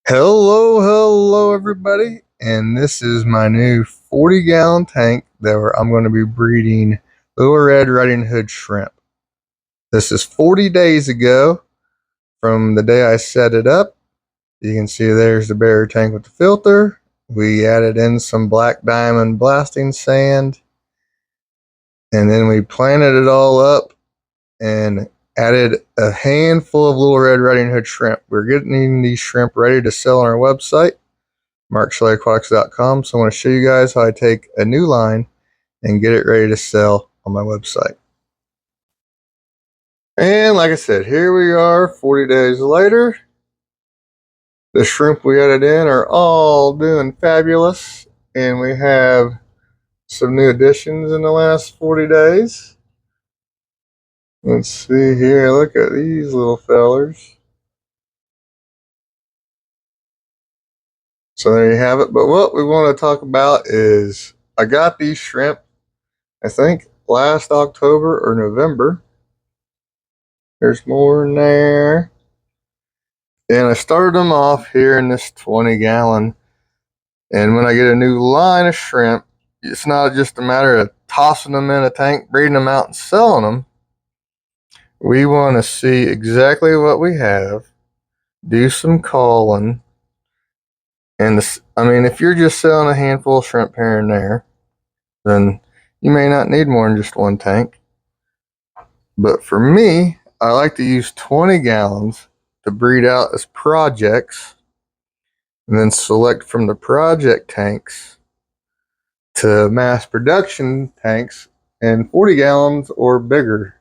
Hello everybody, and this is my new 40-gallon tank that I'm going to be breeding little red riding hood shrimp. This is 40 days ago from the day I set it up. You can see there's the barrier tank with the filter. We added in some black diamond blasting sand, and then we planted it all up and added a handful of little red riding hood shrimp. We're getting these shrimp ready to sell on our website, markshellyaquatics.com. So I want to show you guys how I take a new line and get it ready to sell on my website. And like I said, here we are 40 days later. The shrimp we added in are all doing fabulous, and we have some new additions in the last 40 days. Let's see here, look at these little fellers. So there you have it. But what we want to talk about is I got these shrimp, I think last October or November. There's more in there. And I started them off here in this 20-gallon. And when I get a new line of shrimp, it's not just a matter of tossing them in a tank, breeding them out, and selling them. We want to see exactly what we have, do some culling. And if you're just selling a handful of shrimp here and there, then you may not need more than just one tank. But for me, I like to use 20 gallons to breed out as projects, and then select from the project tanks to mass production tanks and 40 gallons or bigger.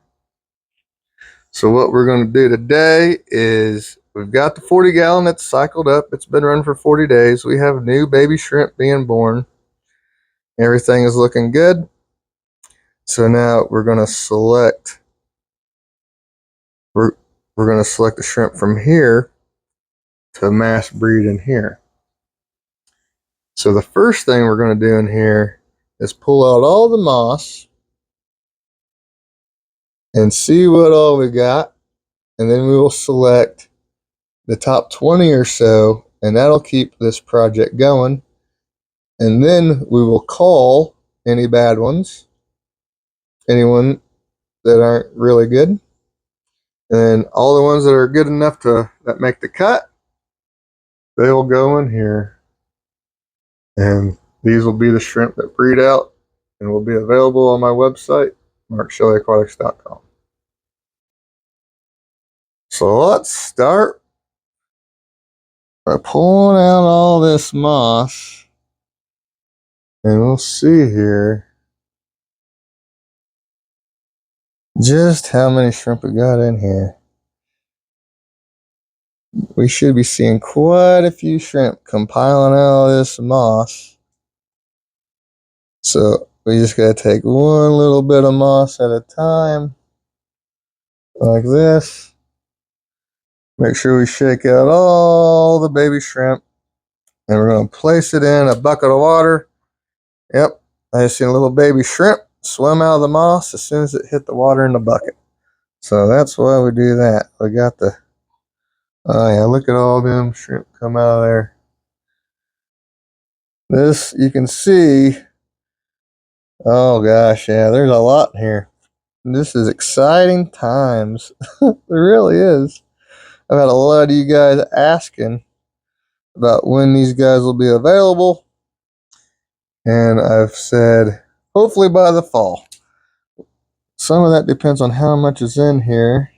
So what we're going to do today is we've got the 40-gallon that's cycled up. It's been running for 40 days. We have new baby shrimp being born. Everything is looking good. So now we're going to select the shrimp from here to mass breed in here. So the first thing we're going to do in here is pull out all the moss and see what all we got. And then we will select the top 20 or so, and that'll keep this project going. And then we will call any bad ones, anyone that aren't really good. And all the ones that are good enough that make the cut, they will go in here. And these will be the shrimp that breed out and will be available on my website, markshellyaquatics.com. So let's start by pulling out all this moss, and we'll see here just how many shrimp we got in here. We should be seeing quite a few shrimp compiling out of this moss. So we just gotta take one little bit of moss at a time, like this. Make sure we shake out all the baby shrimp, and we're gonna place it in a bucket of water. Yep, I just seen a little baby shrimp swim out of the moss as soon as it hit the water in the bucket. So that's why we do that. We got oh yeah, look at all them shrimp come out of there. This, you can see, oh gosh, yeah, there's a lot here. This is exciting times. It really is. I've had a lot of you guys asking about when these guys will be available, and I've said hopefully by the fall. Some of that depends on how much is in here.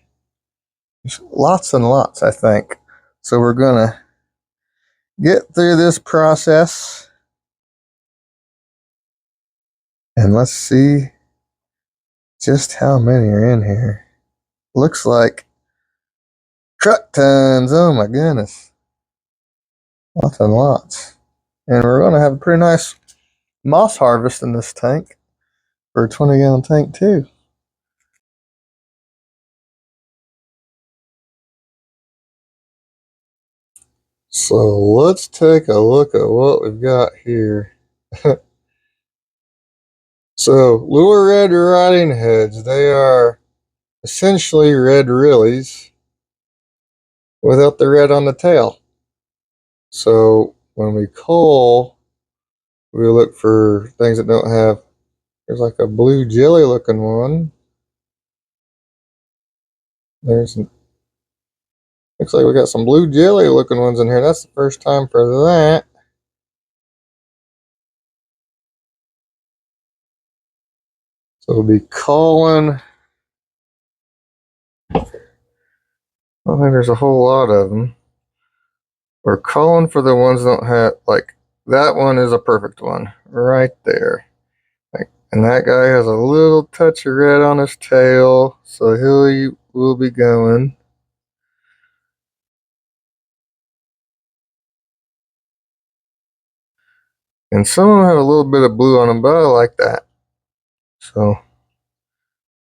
There's lots and lots, I think. So we're gonna get through this process, and let's see just how many are in here. Looks like truck tons. Oh my goodness. Lots and lots. And we're going to have a pretty nice moss harvest in this tank for a 20-gallon tank too. So let's take a look at what we've got here. So little red riding hoods, they are essentially red rillies without the red on the tail. So when we cull, we look for things that don't have. There's like a blue jelly looking one. There's looks like we got some blue jelly looking ones in here. That's the first time for that. So we'll be culling. I don't think there's a whole lot of them. We're culling for the ones that don't have, like, that one is a perfect one right there. And that guy has a little touch of red on his tail, so he will be going. And some of them have a little bit of blue on them, but I like that. So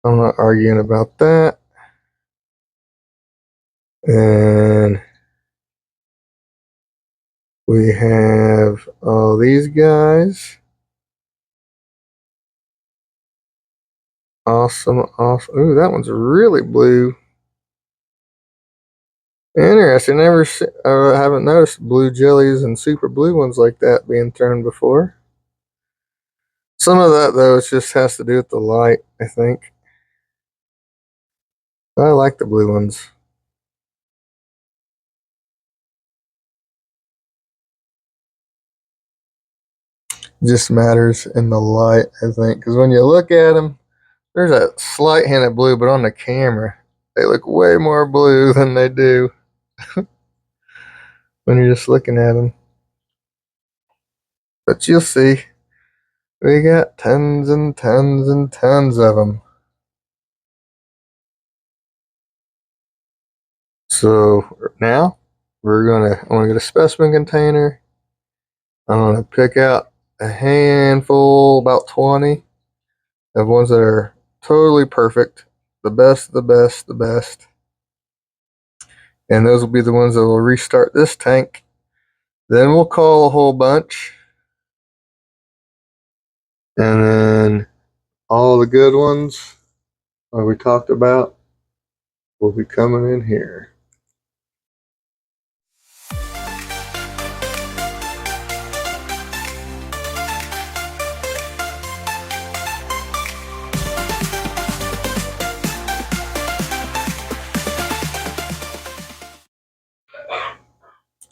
I'm not arguing about that. And we have all these guys. Awesome, awesome. Ooh, that one's really blue. Interesting. I haven't noticed blue jellies and super blue ones like that being thrown before. Some of that though, it just has to do with the light, I think. I like the blue ones. It just matters in the light, I think, because when you look at them, there's a slight hint of blue, but on the camera, they look way more blue than they do when you're just looking at them. But you'll see, we got tons and tons and tons of them. So now I'm gonna get a specimen container. I'm gonna pick out a handful, about 20, of ones that are totally perfect, the best, the best, the best. And those will be the ones that will restart this tank. Then we'll call a whole bunch. And then all the good ones that we talked about will be coming in here.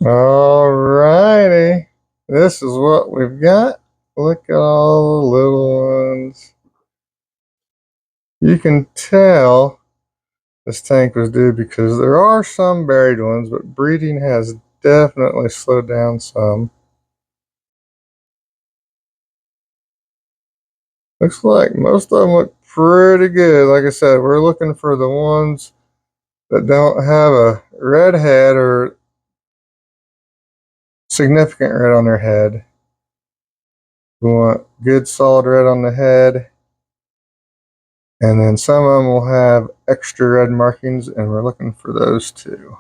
Alrighty. This is what we've got. Look at all the little ones. You can tell this tank was due because there are some buried ones, but breeding has definitely slowed down some. Looks like most of them look pretty good. Like I said, we're looking for the ones that don't have a red head or significant red on their head. We want good solid red on the head. And then some of them will have extra red markings, and we're looking for those too.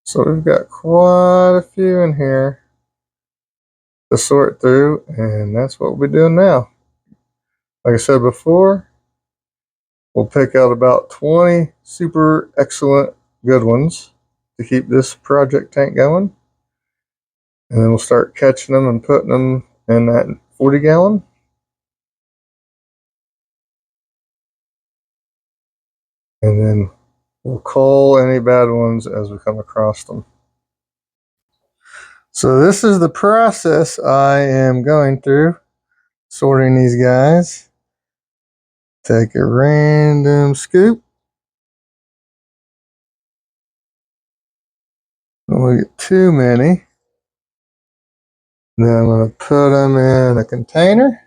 So we've got quite a few in here to sort through, and that's what we'll be doing now. Like I said before, we'll pick out about 20 super excellent good ones to keep this project tank going. And then we'll start catching them and putting them in that 40 gallon. And then we'll call any bad ones as we come across them. So this is the process I am going through, sorting these guys. Take a random scoop. Don't want to get too many. Then I'm going to put them in a container.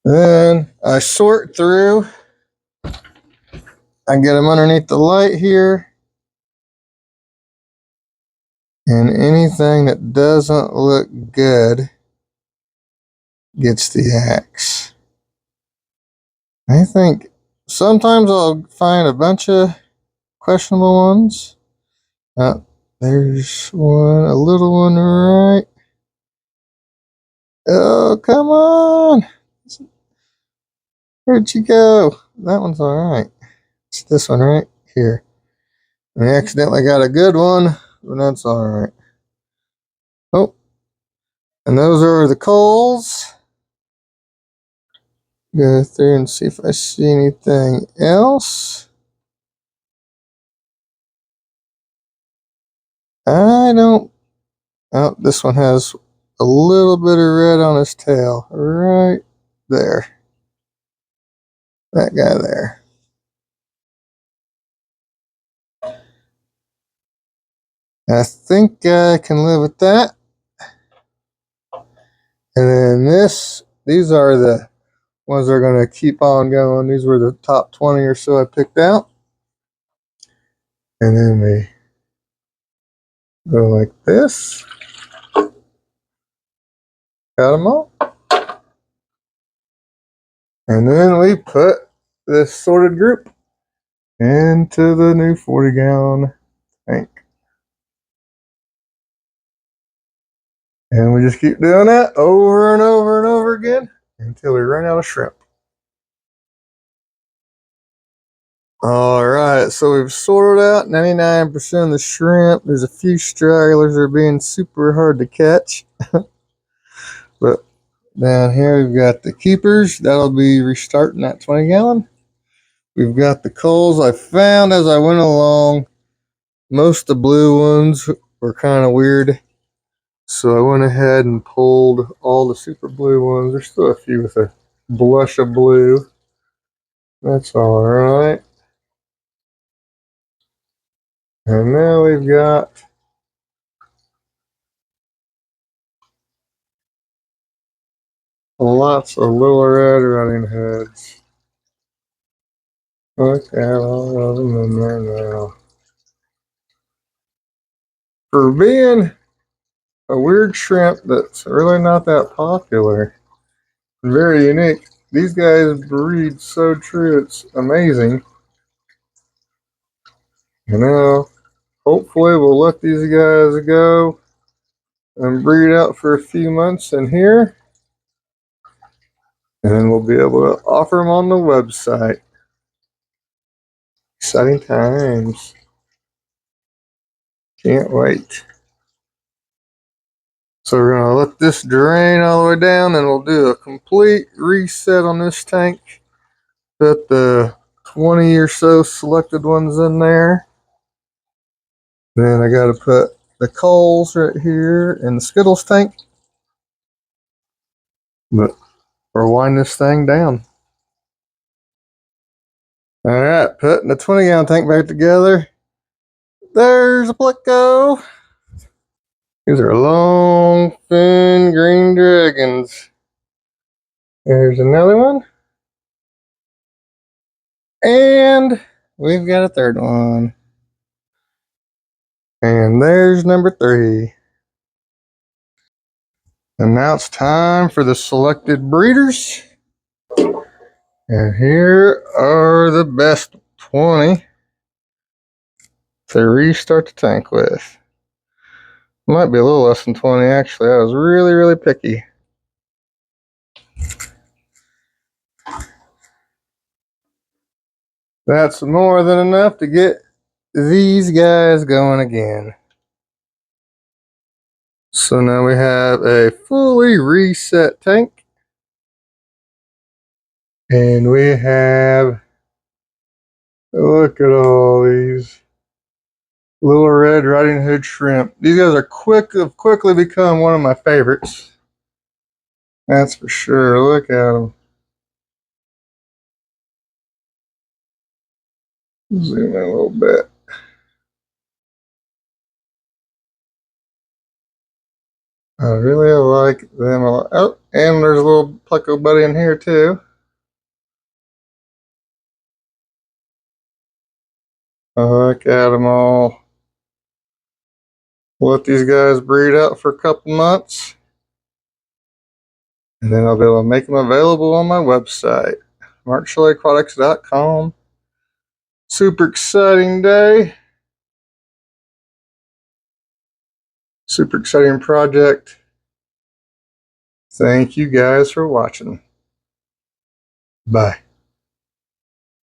Then I sort through. I get them underneath the light here. And anything that doesn't look good gets the axe. I think sometimes I'll find a bunch of questionable ones. There's one, a little one right. Oh, come on. Where'd you go? That one's alright. It's this one right here. I accidentally got a good one, but that's alright. Oh, and those are the coals. Go through and see if I see anything else. I don't. Oh, this one has a little bit of red on his tail. Right there. That guy there. I think I can live with that. And then these are the ones that are going to keep on going. These were the top 20 or so I picked out. And then we go like this. Got them all. And then we put this sorted group into the new 40-gallon tank. And we just keep doing that over and over and over again until we run out of shrimp. All right, so we've sorted out 99% of the shrimp. There's a few stragglers that are being super hard to catch. But down here we've got the keepers. That'll be restarting that 20-gallon. We've got the coals I found as I went along. Most of the blue ones were kind of weird. So I went ahead and pulled all the super blue ones. There's still a few with a blush of blue. That's all right. And now we've got lots of little red running heads. Look at all of them in there now. For being a weird shrimp that's really not that popular, very unique, these guys breed so true, it's amazing. And now, hopefully, we'll let these guys go and breed out for a few months in here. And then we'll be able to offer them on the website. Exciting times. Can't wait. So we're going to let this drain all the way down and we'll do a complete reset on this tank. Put the 20 or so selected ones in there. Then I got to put the coals right here in the Skittles tank. But we'll wind this thing down. All right, putting the 20-gallon tank back together. There's a Pleco. These are long, thin green dragons. There's another one. And we've got a third one. And there's number 3. And now it's time for the selected breeders. And here are the best 20 to restart the tank with. Might be a little less than 20 actually. I was really, really picky. That's more than enough to get these guys going again. So now we have a fully reset tank. And we have, look at all these little red riding hood shrimp. These guys are have quickly become one of my favorites. That's for sure. Look at them. Zoom in a little bit. I really like them a lot. Oh, and there's a little Pleco buddy in here too. I look at them all. Let these guys breed out for a couple months. And then I'll be able to make them available on my website, markshallakeproducts.com. Super exciting day. Super exciting project. Thank you guys for watching. Bye.